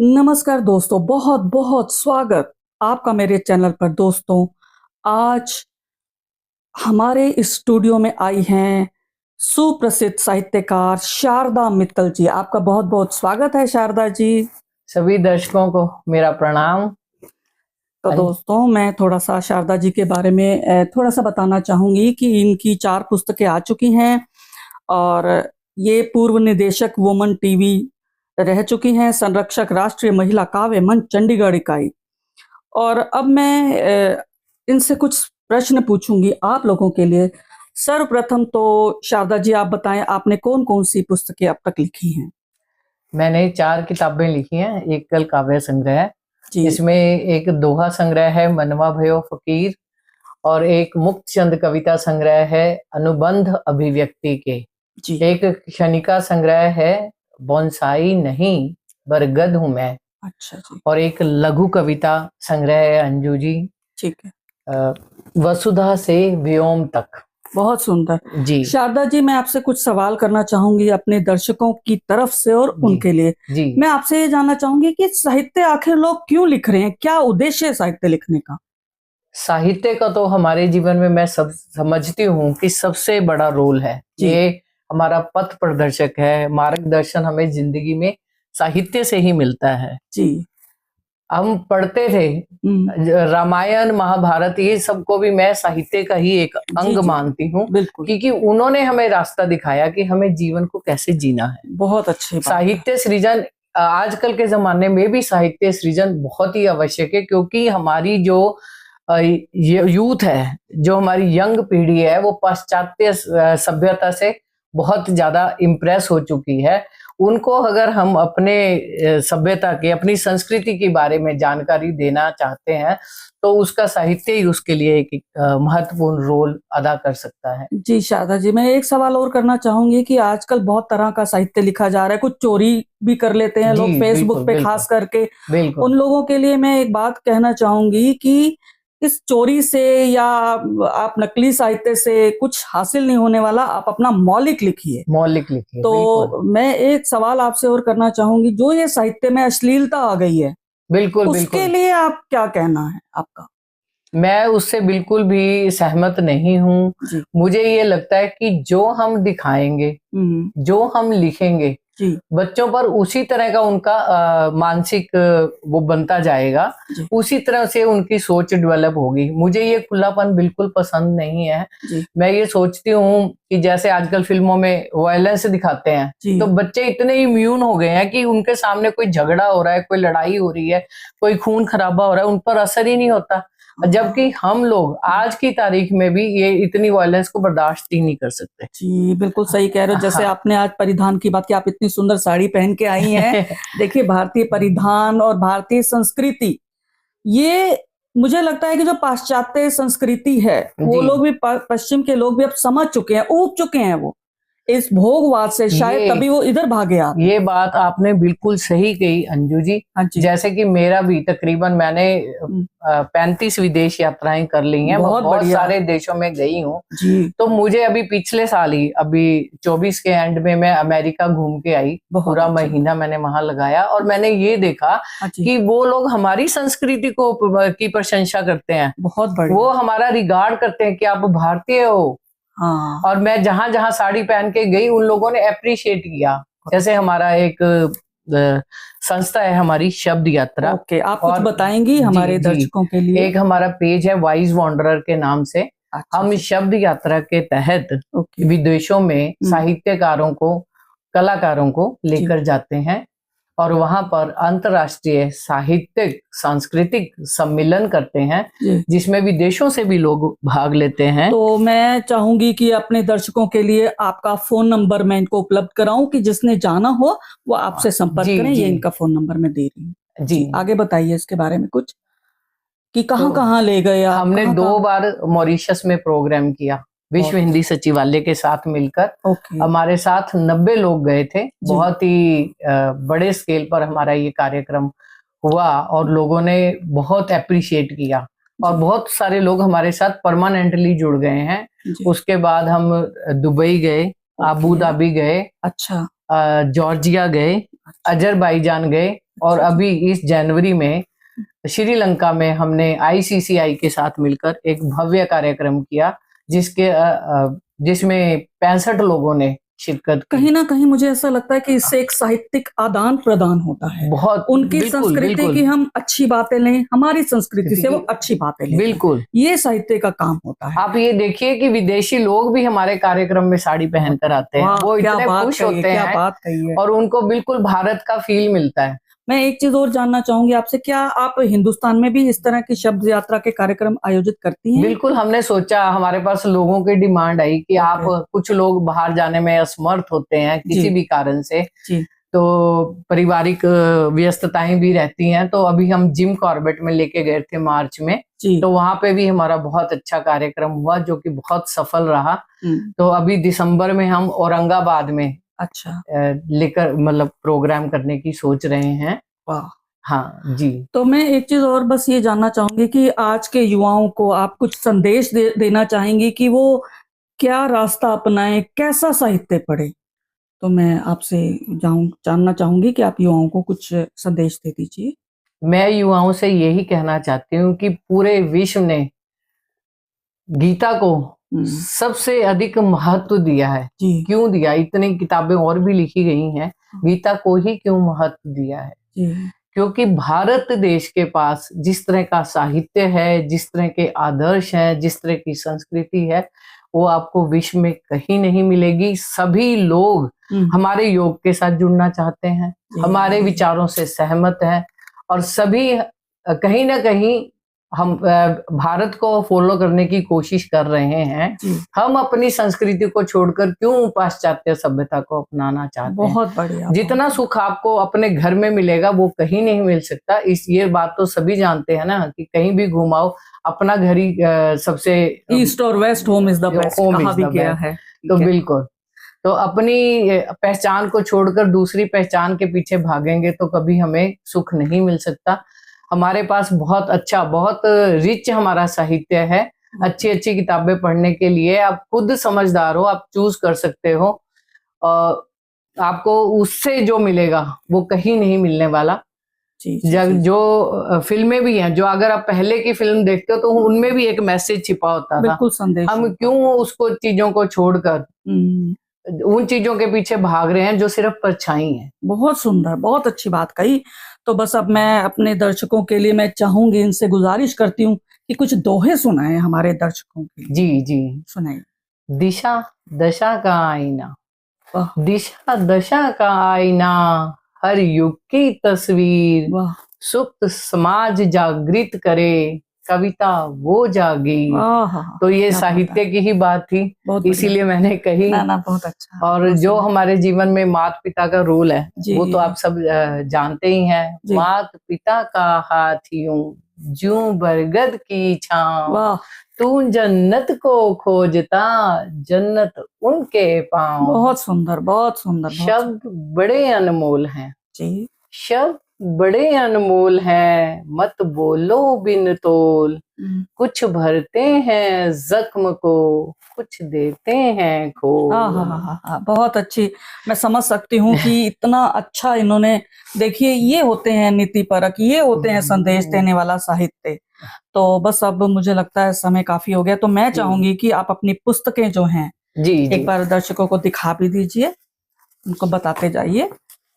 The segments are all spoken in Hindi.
नमस्कार दोस्तों, बहुत बहुत स्वागत आपका मेरे चैनल पर। दोस्तों, आज हमारे स्टूडियो में आई हैं सुप्रसिद्ध साहित्यकार शारदा मित्तल जी। आपका बहुत बहुत स्वागत है शारदा जी। सभी दर्शकों को मेरा प्रणाम। तो दोस्तों, मैं थोड़ा सा शारदा जी के बारे में थोड़ा सा बताना चाहूंगी कि इनकी 4 पुस्तकें आ चुकी हैं और ये पूर्व निदेशक वुमन टीवी रह चुकी हैं, संरक्षक राष्ट्रीय महिला काव्य मंच चंडीगढ़ इकाई। और अब मैं इनसे कुछ प्रश्न पूछूंगी आप लोगों के लिए। सर्वप्रथम तो शारदा जी, आप बताएं, आपने कौन कौन सी पुस्तकें अब तक लिखी हैं? मैंने 4 किताबें लिखी हैं। एक कल काव्य संग्रह है, जी। इसमें एक दोहा संग्रह है मनवा भयो फकीर, और एक मुक्त चंद कविता संग्रह है अनुबंध अभिव्यक्ति के। जी। एक क्षणिका संग्रह है बोनसाई नहीं बरगद हूं मैं। अच्छा जी। और एक लघु कविता संग्रह है अंजू जी, ठीक है। वसुधा से व्योम तक। बहुत सुंदर जी शारदा जी, मैं आपसे कुछ सवाल करना चाहूंगी अपने दर्शकों की तरफ से और उनके लिए। जी मैं आपसे ये जानना चाहूंगी कि साहित्य आखिर लोग क्यों लिख रहे हैं? क्या उद्देश्य है साहित्य लिखने का? साहित्य का तो हमारे जीवन में मैं सब समझती हूँ कि सबसे बड़ा रोल है। ये हमारा पथ प्रदर्शक है, मार्गदर्शन हमें जिंदगी में साहित्य से ही मिलता है। जी। हम पढ़ते थे रामायण महाभारत, ये सबको भी मैं साहित्य का ही एक अंग मानती हूँ, क्योंकि उन्होंने हमें रास्ता दिखाया कि हमें जीवन को कैसे जीना है। बहुत अच्छी बात। साहित्य सृजन आजकल के जमाने में भी साहित्य सृजन बहुत ही आवश्यक है, क्योंकि हमारी जो यूथ है, जो हमारी यंग पीढ़ी है, वो पाश्चात्य सभ्यता से बहुत ज्यादा इम्प्रेस हो चुकी है। उनको अगर हम अपने सभ्यता की, अपनी संस्कृति के बारे में जानकारी देना चाहते हैं तो उसका साहित्य ही उसके लिए एक महत्वपूर्ण रोल अदा कर सकता है। जी शारदा जी, मैं एक सवाल और करना चाहूंगी कि आजकल बहुत तरह का साहित्य लिखा जा रहा है, कुछ चोरी भी कर लेते हैं लोग फेसबुक पे, खास करके उन लोगों के लिए मैं एक बात कहना चाहूंगी कि इस चोरी से या आप नकली साहित्य से कुछ हासिल नहीं होने वाला, आप अपना मौलिक लिखिए। तो मैं एक सवाल आपसे और करना चाहूंगी, जो ये साहित्य में अश्लीलता आ गई है, उसके लिए आप क्या कहना है आपका? मैं उससे बिल्कुल भी सहमत नहीं हूँ। मुझे ये लगता है कि जो हम दिखाएंगे, जो हम लिखेंगे, बच्चों पर उसी तरह का उनका मानसिक वो बनता जाएगा, उसी तरह से उनकी सोच डेवलप होगी। मुझे ये खुलापन बिल्कुल पसंद नहीं है। मैं ये सोचती हूँ कि जैसे आजकल फिल्मों में वायलेंस दिखाते हैं, तो बच्चे इतने इम्यून हो गए हैं कि उनके सामने कोई झगड़ा हो रहा है, कोई लड़ाई हो रही है, कोई खून खराबा हो रहा है, उन पर असर ही नहीं होता। जबकि हम लोग आज की तारीख में भी ये इतनी वायलेंस को बर्दाश्त ही नहीं कर सकते। जी बिल्कुल सही कह रहे हो। जैसे आपने आज परिधान की बात की, आप इतनी सुंदर साड़ी पहन के आई हैं। देखिए, भारतीय परिधान और भारतीय संस्कृति, ये मुझे लगता है कि जो पाश्चात्य संस्कृति है, वो लोग भी, पश्चिम के लोग भी अब समझ चुके हैं, ऊब चुके हैं वो इस भोगवाद से, शायद तभी वो इधर भागे। ये बात आपने बिल्कुल सही कही अंजू जी। जैसे कि मेरा भी तकरीबन मैंने 35 विदेश यात्राएं कर ली हैं, बहुत सारे देशों में गई हूँ। तो मुझे अभी पिछले साल ही, अभी 24 के एंड में मैं अमेरिका घूम के आई, पूरा महीना मैंने वहां लगाया, और मैंने ये देखा कि वो लोग हमारी संस्कृति को की प्रशंसा करते हैं, बहुत बढ़िया, वो हमारा रिगार्ड करते हैं कि आप भारतीय हो। हाँ। और मैं जहां जहां साड़ी पहन के गई, उन लोगों ने अप्रिशिएट किया। जैसे हमारा एक संस्था है, हमारी शब्द यात्रा। आप कुछ बताएंगी हमारे दर्शकों के लिए? एक हमारा पेज है वाइज वॉन्डरर के नाम से। हम शब्द यात्रा के तहत विदेशों में साहित्यकारों को, कलाकारों को लेकर जाते हैं, और वहां पर अंतर्राष्ट्रीय साहित्यिक सांस्कृतिक सम्मेलन करते हैं, जिसमें विदेशों से भी लोग भाग लेते हैं। तो मैं चाहूंगी कि अपने दर्शकों के लिए आपका फोन नंबर मैं इनको उपलब्ध कराऊं कि जिसने जाना हो वो आपसे संपर्क करें। ये इनका फोन नंबर मैं दे रही हूँ। जी आगे बताइए इसके बारे में कुछ, कि कहाँ ले गए आप? हमने 2 बार मॉरिशस में प्रोग्राम किया, विश्व हिंदी सचिवालय के साथ मिलकर। हमारे साथ 90 लोग गए थे। बहुत ही बड़े स्केल पर हमारा ये कार्यक्रम हुआ, और लोगों ने बहुत अप्रिशिएट किया, और बहुत सारे लोग हमारे साथ परमानेंटली जुड़ गए हैं। उसके बाद हम दुबई गए, अबू धाबी गए, अच्छा, जॉर्जिया गए, अजरबैजान गए, और अभी इस जनवरी में श्रीलंका में हमने ICCI के साथ मिलकर एक भव्य कार्यक्रम किया, जिसमें 65 लोगों ने शिरकत की। कहीं ना कहीं मुझे ऐसा लगता है कि इससे एक साहित्यिक आदान प्रदान होता है, बहुत उनकी संस्कृति की हम अच्छी बातें लें, हमारी संस्कृति से वो अच्छी बातें लें, बिल्कुल ये साहित्य का काम होता है। आप ये देखिए कि विदेशी लोग भी हमारे कार्यक्रम में साड़ी पहनकर आते हैं, वो इतने खुश होते हैं और उनको बिल्कुल भारत का फील मिलता है। मैं एक चीज और जानना चाहूंगी आपसे, क्या आप हिंदुस्तान में भी इस तरह की शब्द यात्रा के कार्यक्रम आयोजित करती हैं? बिल्कुल, हमने सोचा, हमारे पास लोगों की डिमांड आई कि आप, कुछ लोग बाहर जाने में असमर्थ होते हैं किसी भी कारण से, तो पारिवारिक व्यस्तताएं भी रहती हैं, तो अभी हम जिम कॉर्बेट में लेके गए थे मार्च में, तो वहां पे भी हमारा बहुत अच्छा कार्यक्रम हुआ जो कि बहुत सफल रहा। तो अभी दिसंबर में हम औरंगाबाद में लेकर मतलब प्रोग्राम करने की सोच रहे हैं। वाह, हाँ जी। तो मैं एक चीज और बस ये जानना चाहूंगी कि आज के युवाओं को आप कुछ संदेश देना चाहेंगी कि वो क्या रास्ता अपनाएं, कैसा साहित्य पढ़े? तो मैं आपसे जानना चाहूंगी कि आप युवाओं को कुछ संदेश दे दीजिए। मैं युवाओं से यही कहना चाहती हूँ कि पूरे विश्व ने गीता को सबसे अधिक महत्व दिया है। क्यों दिया? इतनी किताबें और भी लिखी गई हैं, गीता को ही क्यों महत्व दिया है? क्योंकि भारत देश के पास जिस तरह का साहित्य है, जिस तरह के आदर्श हैं, जिस तरह की संस्कृति है, वो आपको विश्व में कहीं नहीं मिलेगी। सभी लोग हमारे योग के साथ जुड़ना चाहते हैं, हमारे विचारों से सहमत हैं, और सभी कहीं ना कहीं हम भारत को फॉलो करने की कोशिश कर रहे हैं। हम अपनी संस्कृति को छोड़कर क्यों पाश्चात्य सभ्यता को अपनाना चाहते हैं? बहुत बढ़िया। जितना सुख आपको अपने घर में मिलेगा वो कहीं नहीं मिल सकता। ये बात तो सभी जानते हैं ना, कि कहीं भी घुमाओ, अपना घर ही सबसे, ईस्ट और west, home is the best कहा भी गया है। तो बिल्कुल, तो अपनी पहचान को छोड़कर दूसरी पहचान के पीछे भागेंगे तो कभी हमें सुख नहीं मिल सकता। हमारे पास बहुत अच्छा, बहुत रिच हमारा साहित्य है, अच्छी अच्छी किताबें पढ़ने के लिए। आप खुद समझदार हो, आप चूज कर सकते हो, और आपको उससे जो मिलेगा वो कहीं नहीं मिलने वाला। जो फिल्में भी हैं, जो अगर आप पहले की फिल्म देखते हो तो उनमें भी एक मैसेज छिपा होता था। बिल्कुल संदेश। हम क्यों उसको चीजों को छोड़कर उन चीजों के पीछे भाग रहे हैं जो सिर्फ परछाई है। बहुत सुंदर, बहुत अच्छी बात कही। तो बस अब मैं अपने दर्शकों के लिए मैं चाहूंगी, इनसे गुजारिश करती हूँ कि कुछ दोहे सुनाए हमारे दर्शकों के लिए। जी जी, सुनाइए। दिशा दशा का आईना, दिशा दशा का आईना, हर युग की तस्वीर, सुप्त समाज जागृत करे, कविता वो जागी। तो ये साहित्य की ही बात थी, इसीलिए मैंने कही। ना, बहुत अच्छा। और जो हमारे जीवन में माता पिता का रोल है वो तो आप सब जानते ही हैं। माता पिता का हाथ यूं, ज्यूं बरगद की छांव, तू जन्नत को खोजता, जन्नत उनके पांव। बहुत सुंदर, बहुत सुंदर। शब्द बड़े अनमोल हैं जी, शब्द बड़े अनमोल हैं, मत बोलो बिन तोल, कुछ भरते हैं जख्म को, कुछ देते हैं खोल। बहुत अच्छी, मैं समझ सकती हूँ कि इतना अच्छा इन्होंने, देखिए ये होते हैं नीति परक, ये होते हैं संदेश देने वाला साहित्य। तो बस अब मुझे लगता है समय काफी हो गया, तो मैं चाहूंगी कि आप अपनी पुस्तकें जो हैं एक बार दर्शकों को दिखा भी दीजिए, उनको बताते जाइए।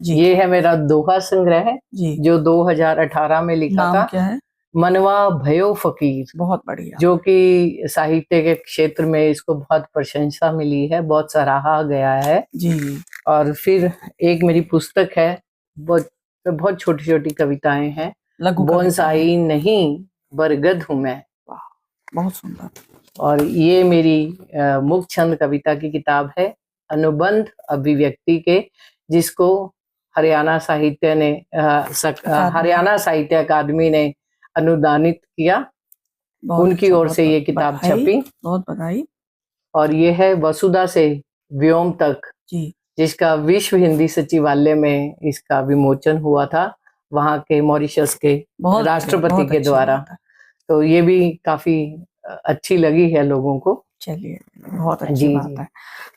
ये है मेरा दोहा संग्रह जी, जो 2018 में लिखा नाम था। क्या है? मनवा भयो फकीर। बहुत बढ़िया। जो कि साहित्य के क्षेत्र में इसको बहुत प्रशंसा मिली है, बहुत सराहा गया है जी। और फिर एक मेरी पुस्तक है, बहुत छोटी छोटी कविताएं हैं, बोनसाई नहीं बरगद हूं मैं। बहुत सुंदर। और ये मेरी मुक्त छंद कविता की किताब है, अनुबंध अभिव्यक्ति के, जिसको हरियाणा साहित्य ने हरियाणा साहित्य अकादमी ने अनुदानित किया, उनकी ओर से ये किताब छपी। बहुत बधाई। और ये है वसुधा से व्योम तक जी, जिसका विश्व हिंदी सचिवालय में इसका विमोचन हुआ था, वहाँ के मॉरिशस के राष्ट्रपति के द्वारा। तो ये भी काफी अच्छी लगी है लोगों को। चलिए, बहुत अच्छी बात है।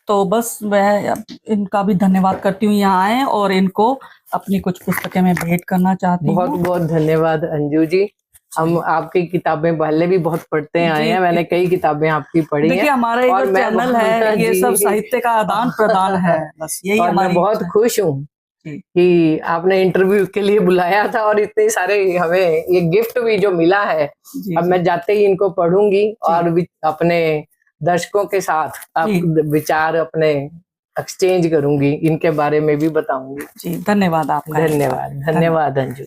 तो बस मैं इनका भी धन्यवाद करती हूँ, यहाँ आए और इनको अपनी कुछ पुस्तकें मैं भेंट करना चाहती हूँ। बहुत बहुत धन्यवाद अंजू जी। हम आपकी किताबें पहले भी बहुत पढ़ते आए हैं, मैंने कई किताबें आपकी पढ़ी हैं। देखिए हमारा ये जो चैनल है ये सब साहित्य का आदान प्रदान है, बस यही और मैं बहुत खुश हूँ कि आपने इंटरव्यू के लिए बुलाया था और इतने सारे हमें ये गिफ्ट भी जो मिला है। अब मैं जाते ही इनको पढ़ूंगी और अपने दर्शकों के साथ आप विचार अपने एक्सचेंज करूंगी, इनके बारे में भी बताऊंगी। जी धन्यवाद आपका। धन्यवाद अंजू।